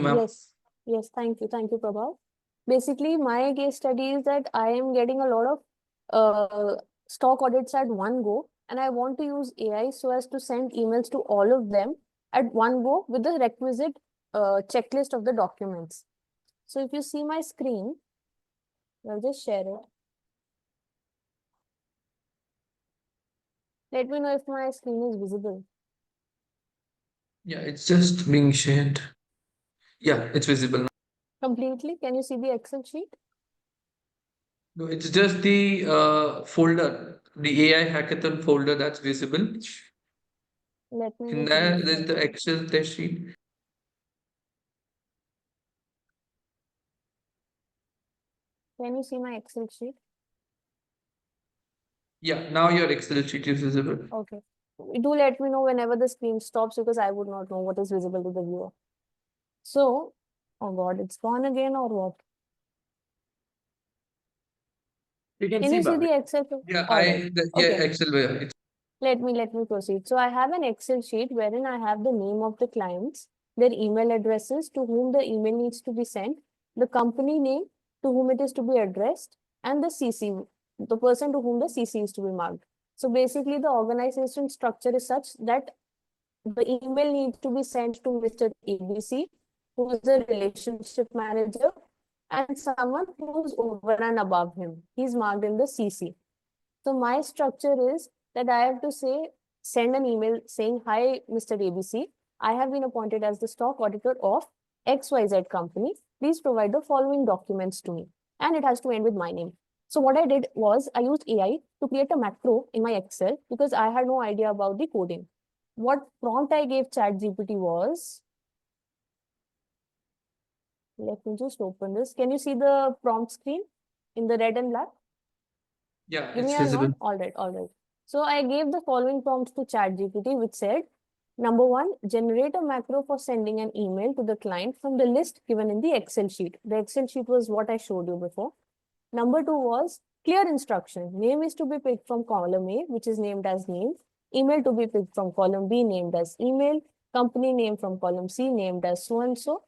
ma'am. Yes, thank you, Prabha. Basically, my case study is that I am getting a lot of stock audits at one go, and I want to use AI so as to send emails to all of them at one go with the requisite checklist of the documents. So if you see my screen, I'll just share it. Let me know if my screen is visible. Yeah, it's just being shared. Yeah, it's visible now. Completely. Can you see the Excel sheet? No, it's just the folder, the AI Hackathon folder that's visible. Let me In just there, reshare there's the it. Excel test sheet. Can you see my Excel sheet? Yeah, now your Excel sheet is visible. Okay. Do let me know whenever the screen stops because I would not know what is visible to the viewer. So, oh God, it's gone again or what? You can Can see, you see Bhavik. the Excel? Yeah, All right. yeah, Okay. Excel where it's Let me proceed. So I have an Excel sheet wherein I have the name of the clients, their email addresses to whom the email needs to be sent, the company name to whom it is to be addressed, and the CC, the person to whom the CC is to be marked. So basically, the organization structure is such that the email needs to be sent to Mr. ABC, who is the relationship manager, and someone who's over and above him. He's marked in the CC. So my structure is that I have to send an email saying, hi, Mr. ABC. I have been appointed as the stock auditor of XYZ company. Please provide the following documents to me. And it has to end with my name. So what I did was I used AI to create a macro in my Excel because I had no idea about the coding. What prompt I gave ChatGPT was, let me just open this. Can you see the prompt screen in the red and black? yeah, Give it's me a nod. visible. All right, all right. So I gave the following prompt to ChatGPT, which said, number one, generate a macro for sending an email to the client from the list given in the Excel sheet. The Excel sheet was what I showed you before. Number two was clear instruction. Name is to be picked from column A, which is named as name. Email to be picked from column B, named as email. Company name from column C, named as so and so.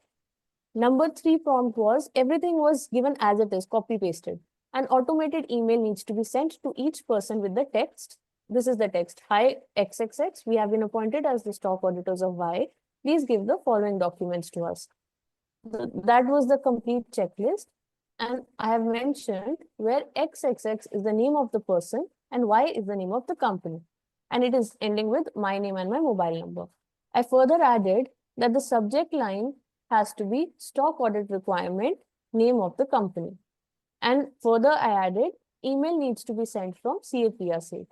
Number three prompt was everything was given as it is, copy pasted. An automated email needs to be sent to each person with the text. This is the text. Hi, XXX. We have been appointed as the stock auditors of Y. Please give the following documents to us. That was the complete checklist. And I have mentioned where XXX is the name of the person and Y is the name of the company. And it is ending with my name and my mobile number. I further added that the subject line has to be stock audit requirement, name of the company. And further, I added email needs to be sent from Priya Seht.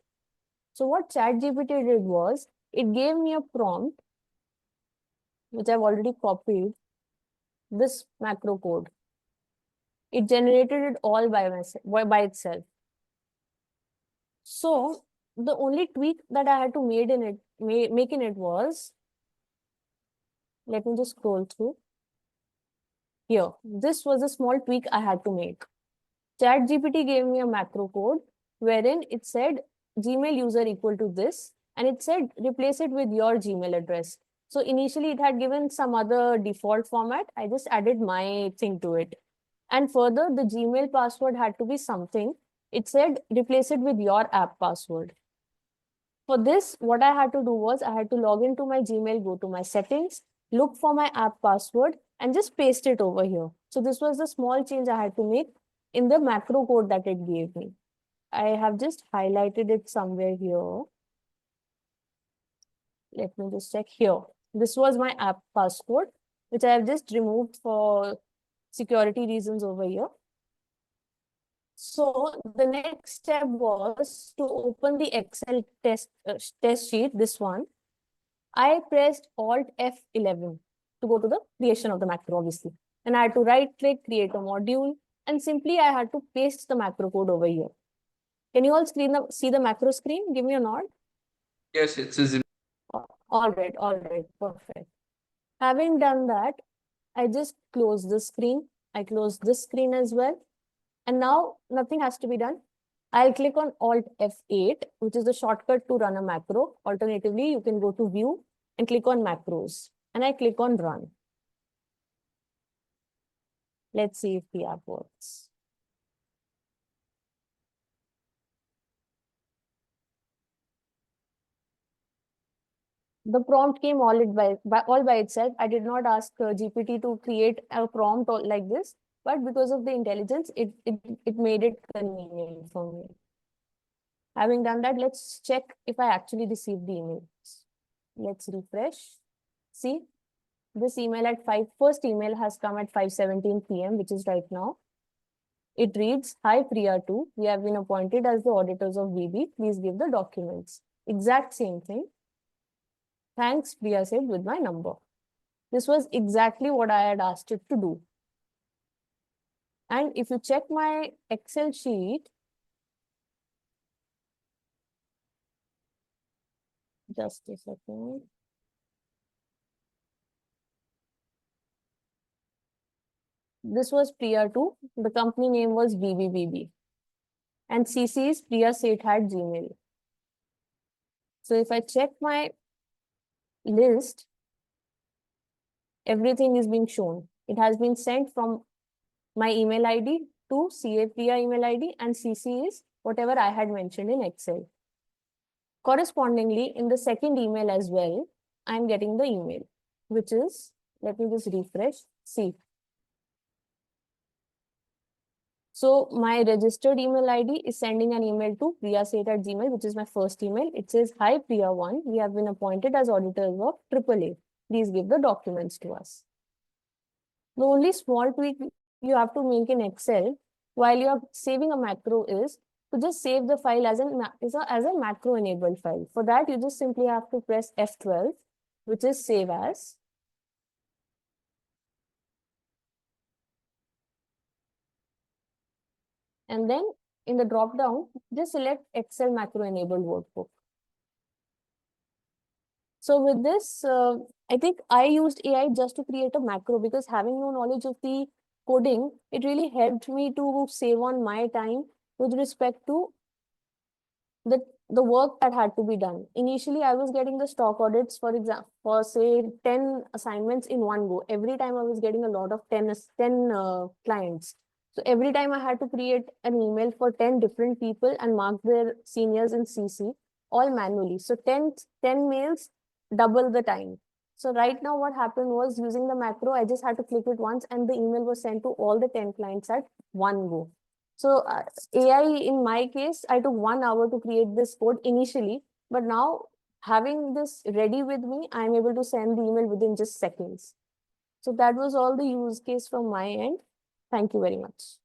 So what ChatGPT did was it gave me a prompt, which I've already copied, this macro code. It generated it all by itself. So the only tweak that I had to make in it was, let me just scroll through. Here, this was a small tweak I had to make. ChatGPT gave me a macro code wherein it said Gmail user equal to this, and it said replace it with your Gmail address. So initially it had given some other default format. I just added my thing to it. And further, the Gmail password had to be something. It said replace it with your app password. For this, what I had to do was I had to log into my Gmail, go to my settings, look for my app password, and just paste it over here. So this was the small change I had to make in the macro code that it gave me. I have just highlighted it somewhere here. Let me just check here. This was my app passcode, which I have just removed for security reasons over here. So the next step was to open the Excel test sheet, this one. I pressed Alt F11 to go to the creation of the macro, obviously. And I had to right click, create a module, and simply I had to paste the macro code over here. Can you all see the macro screen? Give me a nod. Yes, it's visible. All right, perfect. Having done that, I just close this screen. I close this screen as well. And now nothing has to be done. I'll click on Alt F8, which is the shortcut to run a macro. Alternatively, you can go to View and click on Macros. And I click on Run. Let's see if the app works. The prompt came all by itself. I did not ask GPT to create a prompt like this, but because of the intelligence, it made it convenient for me. Having done that, let's check if I actually received the email. Let's refresh. See, this email at first email has come at 5:17 p.m., which is right now. It reads, "Hi Priya 2, we have been appointed as the auditors of BB. Please give the documents." Exact same thing. Thanks, Priya Seht, with my number. This was exactly what I had asked it to do. And if you check my Excel sheet, just a second. This was Priya 2. The company name was BBBB. And CC is Priya Seht at Gmail. So if I check my list, everything is being shown. It has been sent from my email ID to CA Priya email ID, and CC is whatever I had mentioned in Excel. Correspondingly, in the second email as well, I'm getting the email, which is, let me just refresh, see. So my registered email ID is sending an email to priyaseht@gmail, which is my first email. It says, "Hi Priya 1, we have been appointed as auditors of AAA. Please give the documents to us." The only small tweak you have to make in Excel while you are saving a macro is to just save the file as a macro enabled file. For that, you just simply have to press F12, which is save as. And then in the drop down, just select Excel macro enabled workbook. So with this, I think I used AI just to create a macro, because having no knowledge of the coding, it really helped me to save on my time with respect to the work that had to be done. Initially, I was getting the stock audits, for example, for say 10 assignments in one go. Every time I was getting a lot of 10 clients. So every time I had to create an email for 10 different people and mark their seniors in CC, all manually. So 10 mails, double the time. So right now what happened was, using the macro, I just had to click it once and the email was sent to all the 10 clients at one go. So AI, in my case, I took 1 hour to create this code initially, but now having this ready with me, I'm able to send the email within just seconds. So that was all the use case from my end. Thank you very much.